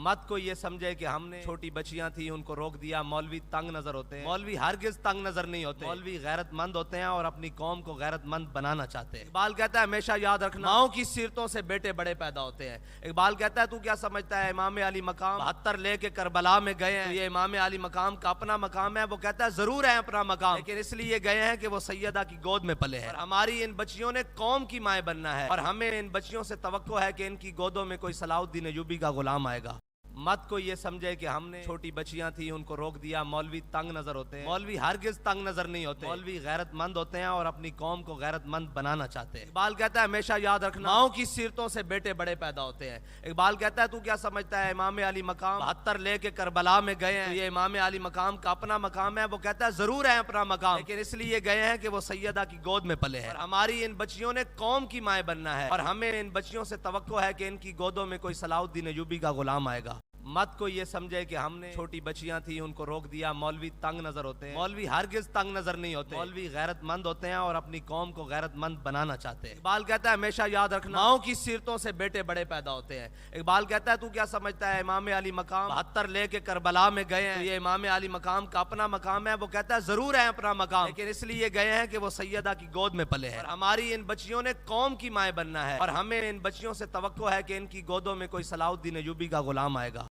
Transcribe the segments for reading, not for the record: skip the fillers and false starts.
مت کو یہ سمجھے کہ ہم نے چھوٹی بچیاں تھیں ان کو روک دیا، مولوی تنگ نظر ہوتے ہیں۔ مولوی ہرگز تنگ نظر نہیں ہوتے، مولوی غیرت مند ہوتے ہیں اور اپنی قوم کو غیرت مند بنانا چاہتے ہیں۔ اقبال کہتا ہے ہمیشہ یاد رکھنا ماؤں کی سیرتوں سے بیٹے بڑے پیدا ہوتے ہیں۔ اقبال کہتا ہے تو کیا سمجھتا ہے امام علی مقام 72 لے کے کربلا میں گئے ہیں، یہ امام علی مقام کا اپنا مقام ہے؟ وہ کہتا ہے ضرور ہے اپنا مقام، لیکن اس لیے گئے ہیں کہ وہ سیدہ کی گود میں پلے ہیں، اور ہماری ان بچیوں نے قوم کی مائیں بننا ہے، اور ہمیں ان بچیوں سے توقع ہے کہ ان کی گودوں میں کوئی صلاح الدین ایوبی کا غلام آئے گا۔ مت کو یہ سمجھے کہ ہم نے چھوٹی بچیاں تھیں ان کو روک دیا، مولوی تنگ نظر ہوتے ہیں۔ مولوی ہرگز تنگ نظر نہیں ہوتے، مولوی غیرت مند ہوتے ہیں اور اپنی قوم کو غیرت مند بنانا چاہتے ہیں۔ اقبال کہتا ہے ہمیشہ یاد رکھنا ماؤں کی سیرتوں سے بیٹے بڑے پیدا ہوتے ہیں۔ اقبال کہتا ہے تو کیا سمجھتا ہے امام علی مقام 72 لے کے کربلا میں گئے ہیں، یہ امام علی مقام کا اپنا مقام ہے؟ وہ کہتا ہے ضرور ہے اپنا مقام، لیکن اس لیے گئے ہیں کہ وہ سیدہ کی گود میں پلے ہیں، اور ہماری ان بچیوں نے قوم کی مائیں بننا ہے، اور ہمیں ان بچیوں سے توقع ہے کہ ان کی گودوں میں کوئی صلاح الدین ایوبی کا غلام آئے گا۔ مت کو یہ سمجھے کہ ہم نے چھوٹی بچیاں تھیں ان کو روک دیا، مولوی تنگ نظر ہوتے ہیں۔ مولوی ہرگز تنگ نظر نہیں ہوتے، مولوی غیرت مند ہوتے ہیں اور اپنی قوم کو غیرت مند بنانا چاہتے ہیں۔ اقبال کہتا ہے ہمیشہ یاد رکھنا ماؤں کی سیرتوں سے بیٹے بڑے پیدا ہوتے ہیں۔ اقبال کہتا ہے تو کیا سمجھتا ہے امام علی مقام 72 لے کے کربلا میں گئے ہیں، یہ امام علی مقام کا اپنا مقام ہے؟ وہ کہتا ہے ضرور ہے اپنا مقام، لیکن اس لیے گئے ہیں کہ وہ سیدہ کی گود میں پلے ہیں، اور ہماری ان بچیوں نے قوم کی مائیں بننا ہے، اور ہمیں ان بچیوں سے توقع ہے کہ ان کی گودوں میں کوئی صلاح الدین ایوبی کا غلام آئے گا۔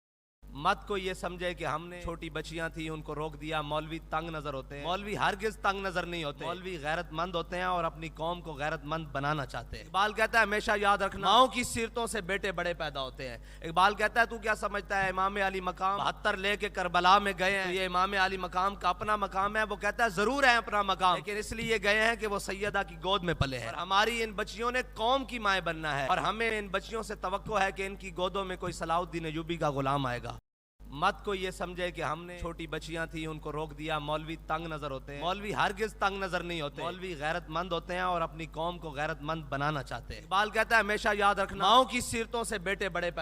مت کو یہ سمجھے کہ ہم نے چھوٹی بچیاں تھیں ان کو روک دیا، مولوی تنگ نظر ہوتے ہیں۔ مولوی ہرگز تنگ نظر نہیں ہوتے، مولوی غیرت مند ہوتے ہیں اور اپنی قوم کو غیرت مند بنانا چاہتے ہیں۔ اقبال کہتا ہے ہمیشہ یاد رکھنا ماؤں کی سیرتوں سے بیٹے بڑے پیدا ہوتے ہیں۔ اقبال کہتا ہے تو کیا سمجھتا ہے امام علی مقام 72 لے کے کربلا میں گئے ہیں، یہ امام علی مقام کا اپنا مقام ہے؟ وہ کہتا ہے ضرور ہے اپنا مقام، لیکن اس لیے گئے ہیں کہ وہ سیدہ کی گود میں پلے ہیں، اور ہماری ان بچیوں نے قوم کی مائیں بننا ہے، اور ہمیں ان بچیوں سے توقع ہے کہ ان کی گودوں میں کوئی صلاح الدین ایوبی کا غلام آئے گا۔ مت کو یہ سمجھے کہ ہم نے چھوٹی بچیاں تھیں ان کو روک دیا، مولوی تنگ نظر ہوتے ہیں۔ مولوی ہرگز تنگ نظر نہیں ہوتے، مولوی غیرت مند ہوتے ہیں اور اپنی قوم کو غیرت مند بنانا چاہتے ہیں۔ اقبال کہتا ہے ہمیشہ یاد رکھنا ماؤں کی سیرتوں سے بیٹے بڑے پیدا